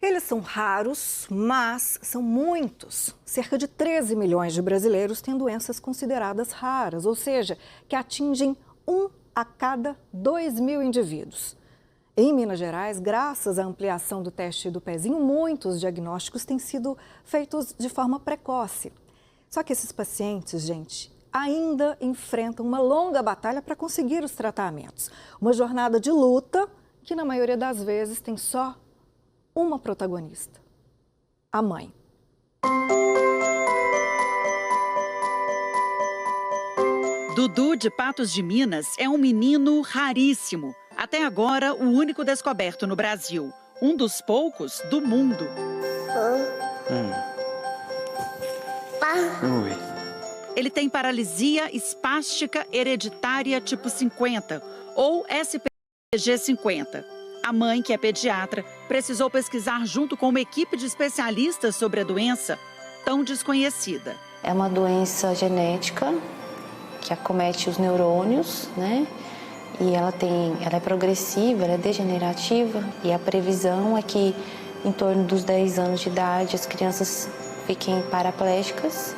Eles são raros, mas são muitos. Cerca de 13 milhões de brasileiros têm doenças consideradas raras, ou seja, que atingem 1 a cada 2.000 indivíduos. Em Minas Gerais, graças à ampliação do teste do pezinho, muitos diagnósticos têm sido feitos de forma precoce. Só que esses pacientes, gente, ainda enfrentam uma longa batalha para conseguir os tratamentos. Uma jornada de luta que, na maioria das vezes, tem só uma protagonista: a mãe. Dudu, de Patos de Minas, é um menino raríssimo. Até agora, o único descoberto no Brasil. Um dos poucos do mundo. Oi. Ele tem paralisia espástica hereditária tipo 50, ou SPG 50. A mãe, que é pediatra, precisou pesquisar junto com uma equipe de especialistas sobre a doença tão desconhecida. É uma doença genética que acomete os neurônios, né? E ela é progressiva, ela é degenerativa, e a previsão é que em torno dos 10 anos de idade as crianças fiquem paraplégicas,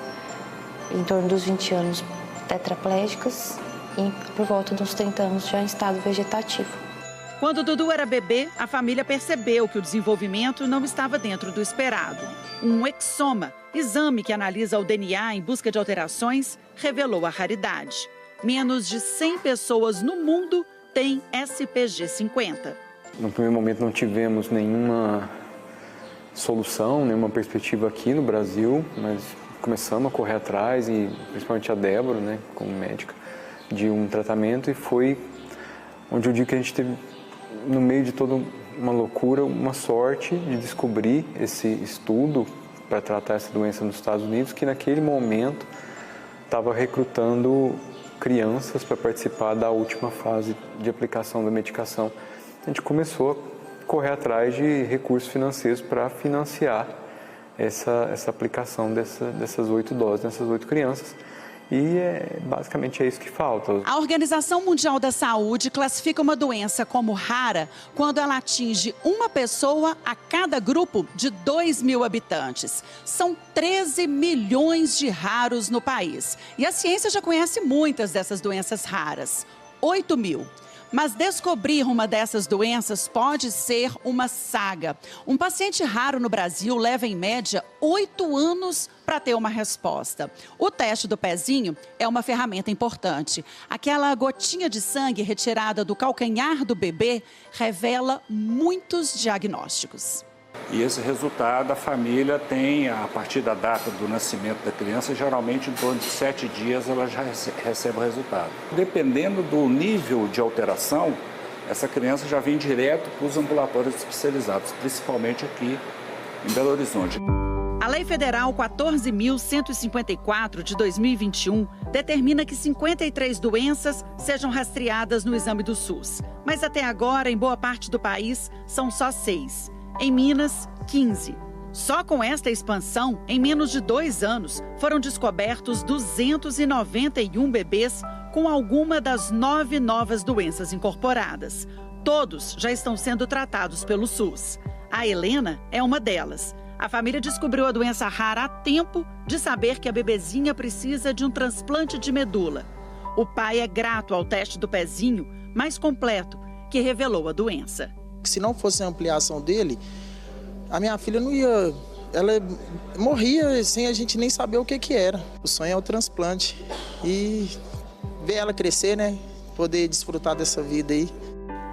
em torno dos 20 anos tetraplégicas e por volta dos 30 anos já em estado vegetativo. Quando Dudu era bebê, a família percebeu que o desenvolvimento não estava dentro do esperado. Um exoma, exame que analisa o DNA em busca de alterações, revelou a raridade. Menos de 100 pessoas no mundo têm SPG 50. No primeiro momento não tivemos nenhuma solução, nenhuma perspectiva aqui no Brasil, mas começamos a correr atrás, e principalmente a Débora, né, como médica, de um tratamento, e foi onde eu digo que a gente teve, no meio de toda uma loucura, uma sorte de descobrir esse estudo para tratar essa doença nos Estados Unidos, que naquele momento estava recrutando crianças para participar da última fase de aplicação da medicação. A gente começou a correr atrás de recursos financeiros para financiar essa aplicação dessas 8 doses, dessas 8 crianças. E basicamente é isso que falta. A Organização Mundial da Saúde classifica uma doença como rara quando ela atinge uma pessoa a cada grupo de 2.000 habitantes. São 13 milhões de raros no país. E a ciência já conhece muitas dessas doenças raras. 8.000. Mas descobrir uma dessas doenças pode ser uma saga. Um paciente raro no Brasil leva, em média, 8 anos para ter uma resposta. O teste do pezinho é uma ferramenta importante. Aquela gotinha de sangue retirada do calcanhar do bebê revela muitos diagnósticos. E esse resultado a família tem, a partir da data do nascimento da criança, geralmente em torno de 7 dias ela já recebe o resultado. Dependendo do nível de alteração, essa criança já vem direto para os ambulatórios especializados, principalmente aqui em Belo Horizonte. A Lei Federal 14.154 de 2021 determina que 53 doenças sejam rastreadas no exame do SUS. Mas até agora, em boa parte do país, são só 6. Em Minas, 15. Só com esta expansão, em menos de 2 anos, foram descobertos 291 bebês com alguma das 9 novas doenças incorporadas. Todos já estão sendo tratados pelo SUS. A Helena é uma delas. A família descobriu a doença rara a tempo de saber que a bebezinha precisa de um transplante de medula. O pai é grato ao teste do pezinho mais completo, que revelou a doença. Se não fosse a ampliação dele, a minha filha não ia... Ela morria sem a gente nem saber o que era. O sonho é o transplante. E ver ela crescer, né? Poder desfrutar dessa vida aí.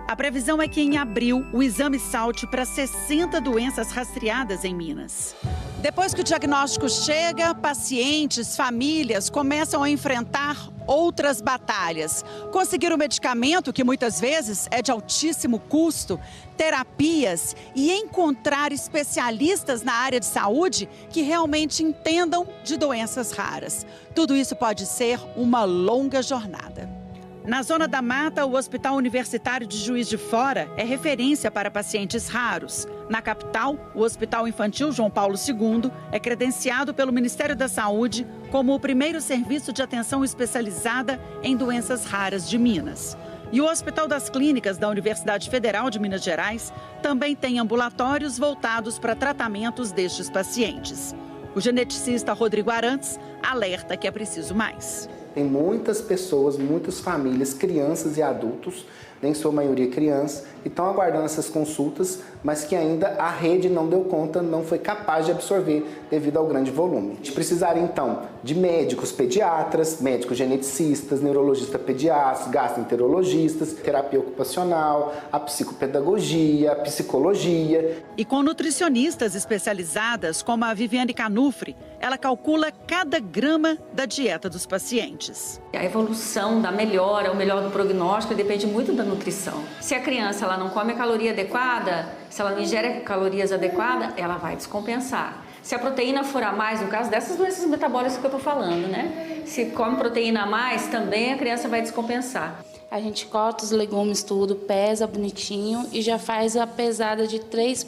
A previsão é que em abril o exame salte para 60 doenças rastreadas em Minas. Depois que o diagnóstico chega, pacientes, famílias começam a enfrentar outras batalhas. Conseguir o medicamento, que muitas vezes é de altíssimo custo, terapias e encontrar especialistas na área de saúde que realmente entendam de doenças raras. Tudo isso pode ser uma longa jornada. Na Zona da Mata, o Hospital Universitário de Juiz de Fora é referência para pacientes raros. Na capital, o Hospital Infantil João Paulo II é credenciado pelo Ministério da Saúde como o primeiro serviço de atenção especializada em doenças raras de Minas. E o Hospital das Clínicas da Universidade Federal de Minas Gerais também tem ambulatórios voltados para tratamentos destes pacientes. O geneticista Rodrigo Arantes alerta que é preciso mais. Tem muitas pessoas, muitas famílias, crianças e adultos, em sua maioria crianças, que estão aguardando essas consultas, mas que ainda a rede não deu conta, não foi capaz de absorver devido ao grande volume. A gente precisaria então de médicos pediatras, médicos geneticistas, neurologistas pediatras, gastroenterologistas, terapia ocupacional, a psicopedagogia, a psicologia. E com nutricionistas especializadas como a Viviane Canufri, ela calcula cada grama da dieta dos pacientes. A evolução da melhora, o melhor do prognóstico depende muito da nutrição. Se a criança ela não come a caloria adequada, se ela não ingere calorias adequadas, ela vai descompensar. Se a proteína for a mais, no caso dessas doenças metabólicas que eu estou falando, né? Se come proteína a mais, também a criança vai descompensar. A gente corta os legumes tudo, pesa bonitinho e já faz a pesada de 3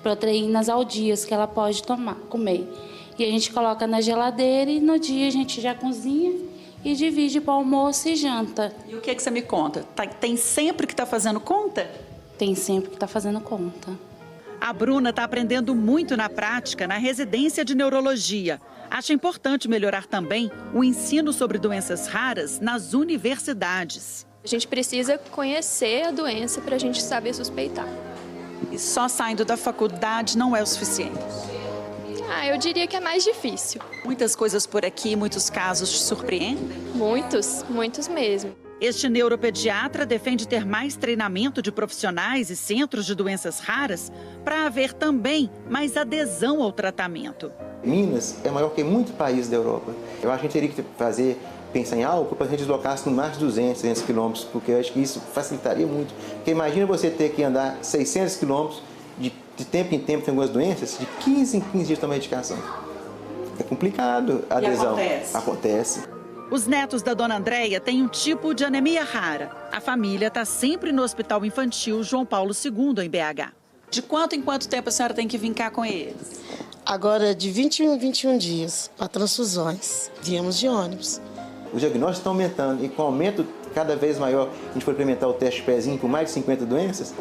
proteínas ao dia que ela pode comer. E a gente coloca na geladeira e no dia a gente já cozinha e divide para almoço e janta. E o que você me conta? Tem sempre que está fazendo conta? Tem sempre que está fazendo conta. A Bruna está aprendendo muito na prática na residência de neurologia. Acha importante melhorar também o ensino sobre doenças raras nas universidades. A gente precisa conhecer a doença para a gente saber suspeitar. E só saindo da faculdade não é o suficiente? Eu diria que é mais difícil. Muitas coisas por aqui, muitos casos te surpreendem? Muitos mesmo. Este neuropediatra defende ter mais treinamento de profissionais e centros de doenças raras para haver também mais adesão ao tratamento. Minas é maior que muitos países da Europa. Eu acho que a gente teria que pensar em algo para a gente deslocasse no mais de 200, 300 quilômetros, porque eu acho que isso facilitaria muito. Porque imagina você ter que andar 600 quilômetros de tempo em tempo, tem algumas doenças, de 15 em 15 dias tomar medicação. É complicado a adesão. Acontece. Os netos da dona Andréia têm um tipo de anemia rara. A família está sempre no Hospital Infantil João Paulo II, em BH. De quanto em quanto tempo a senhora tem que vir cá com eles? Agora, de 21 em 21 dias, para transfusões. Viemos de ônibus. Os diagnósticos estão aumentando e com o aumento cada vez maior, a gente for implementar o teste pezinho por mais de 50 doenças,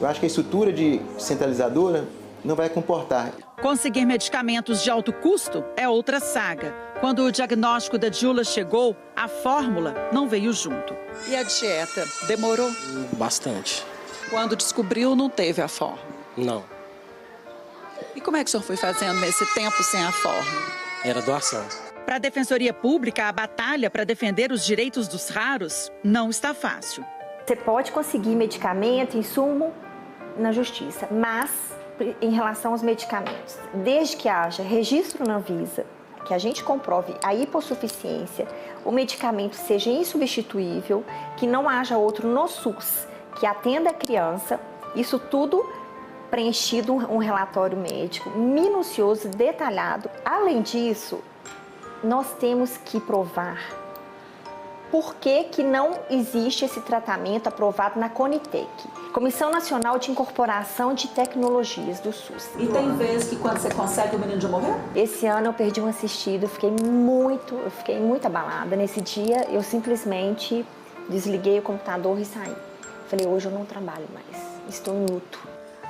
eu acho que a estrutura centralizadora não vai comportar. Conseguir medicamentos de alto custo é outra saga. Quando o diagnóstico da Jula chegou, a fórmula não veio junto. E a dieta? Demorou? Bastante. Quando descobriu, não teve a fórmula? Não. E como é que o senhor foi fazendo nesse tempo sem a fórmula? Era doação. Para a Defensoria Pública, a batalha para defender os direitos dos raros não está fácil. Você pode conseguir medicamento, insumo na justiça, mas em relação aos medicamentos, desde que haja registro na Anvisa, que a gente comprove a hipossuficiência, o medicamento seja insubstituível, que não haja outro no SUS que atenda a criança, isso tudo preenchido um relatório médico minucioso, detalhado. Além disso, nós temos que provar por que não existe esse tratamento aprovado na Conitec, Comissão Nacional de Incorporação de Tecnologias do SUS. E tem vezes que quando você consegue o menino já morreu? Esse ano eu perdi um assistido, eu fiquei muito abalada. Nesse dia eu simplesmente desliguei o computador e saí. Falei, hoje eu não trabalho mais, estou em luto.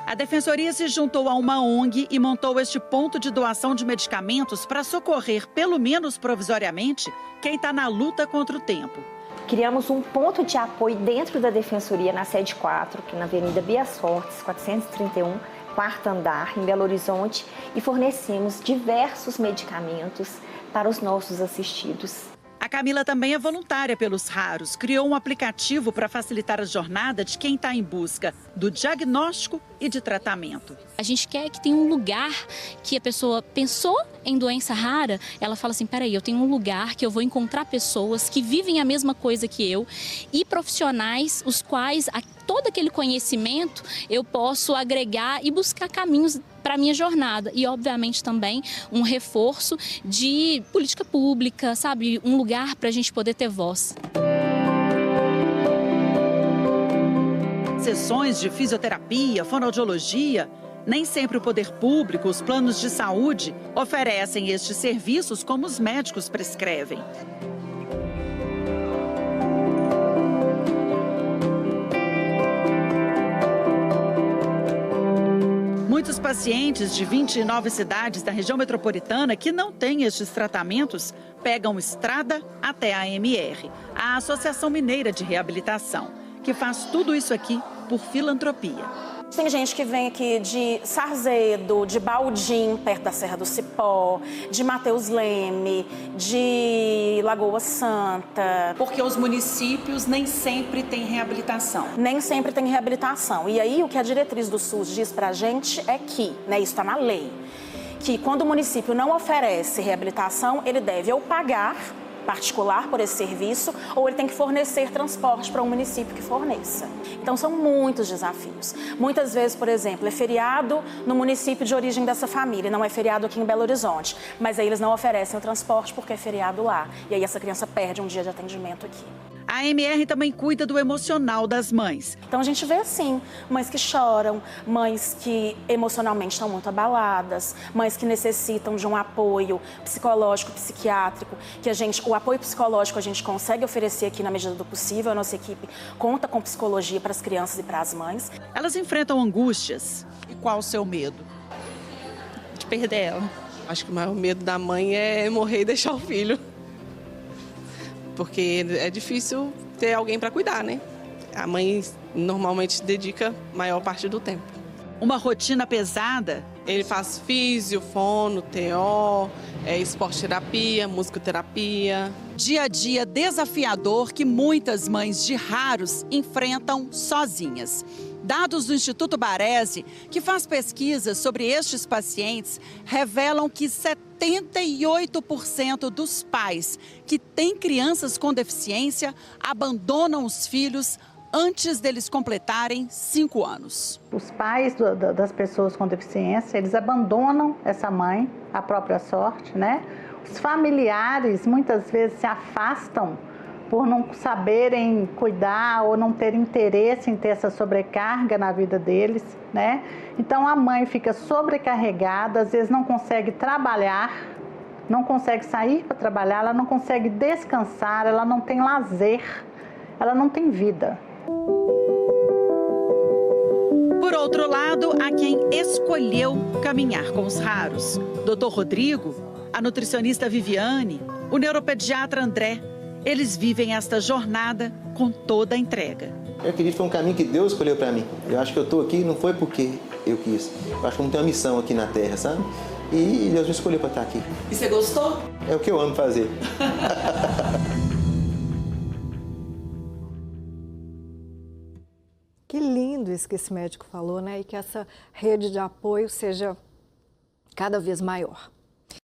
A Defensoria se juntou a uma ONG e montou este ponto de doação de medicamentos para socorrer, pelo menos provisoriamente, quem está na luta contra o tempo. Criamos um ponto de apoio dentro da Defensoria, na sede 4, que é na Avenida Bias Fortes, 431, quarto andar, em Belo Horizonte, e fornecemos diversos medicamentos para os nossos assistidos. A Camila também é voluntária pelos raros. Criou um aplicativo para facilitar a jornada de quem está em busca do diagnóstico e de tratamento. A gente quer que tenha um lugar que a pessoa pensou em doença rara, ela fala assim, peraí, eu tenho um lugar que eu vou encontrar pessoas que vivem a mesma coisa que eu e profissionais os quais todo aquele conhecimento eu posso agregar e buscar caminhos para a minha jornada. E, obviamente, também um reforço de política pública, sabe? Um lugar para a gente poder ter voz. Sessões de fisioterapia, fonoaudiologia. Nem sempre o poder público, os planos de saúde, oferecem estes serviços como os médicos prescrevem. Muitos pacientes de 29 cidades da região metropolitana que não têm estes tratamentos pegam estrada até a AMR, a Associação Mineira de Reabilitação, que faz tudo isso aqui por filantropia. Tem gente que vem aqui de Sarzedo, de Baldim, perto da Serra do Cipó, de Mateus Leme, de Lagoa Santa. Porque os municípios nem sempre têm reabilitação. Nem sempre tem reabilitação. E aí o que a diretriz do SUS diz pra gente é que, né, isso está na lei, que quando o município não oferece reabilitação, ele deve ou pagar particular por esse serviço, ou ele tem que fornecer transporte para um município que forneça. Então, são muitos desafios. Muitas vezes, por exemplo, é feriado no município de origem dessa família, não é feriado aqui em Belo Horizonte, mas aí eles não oferecem o transporte porque é feriado lá. E aí essa criança perde um dia de atendimento aqui. A AMR também cuida do emocional das mães. Então a gente vê assim, mães que choram, mães que emocionalmente estão muito abaladas, mães que necessitam de um apoio psicológico, psiquiátrico, que o apoio psicológico a gente consegue oferecer aqui na medida do possível. A nossa equipe conta com psicologia para as crianças e para as mães. Elas enfrentam angústias. E qual o seu medo? De perder ela. Acho que o maior medo da mãe é morrer e deixar o filho. Porque é difícil ter alguém para cuidar, né? A mãe normalmente se dedica a maior parte do tempo. Uma rotina pesada. Ele faz físio, fono, TO, esporte-terapia, musicoterapia. Dia a dia desafiador que muitas mães de raros enfrentam sozinhas. Dados do Instituto Baresi, que faz pesquisas sobre estes pacientes, revelam que 78% dos pais que têm crianças com deficiência abandonam os filhos antes deles completarem 5 anos. Os pais das pessoas com deficiência, eles abandonam essa mãe à própria sorte, né? Os familiares muitas vezes se afastam por não saberem cuidar ou não ter interesse em ter essa sobrecarga na vida deles, né? Então a mãe fica sobrecarregada, às vezes não consegue trabalhar, não consegue sair para trabalhar, ela não consegue descansar, ela não tem lazer, ela não tem vida. Por outro lado, há quem escolheu caminhar com os raros. Dr. Rodrigo, a nutricionista Viviane, o neuropediatra André. Eles vivem esta jornada com toda a entrega. Eu acredito que foi um caminho que Deus escolheu para mim. Eu acho que eu estou aqui não foi porque eu quis. Eu acho que eu tenho uma missão aqui na Terra, sabe? E Deus me escolheu para estar aqui. E você gostou? É o que eu amo fazer. Que lindo isso que esse médico falou, né? E que essa rede de apoio seja cada vez maior.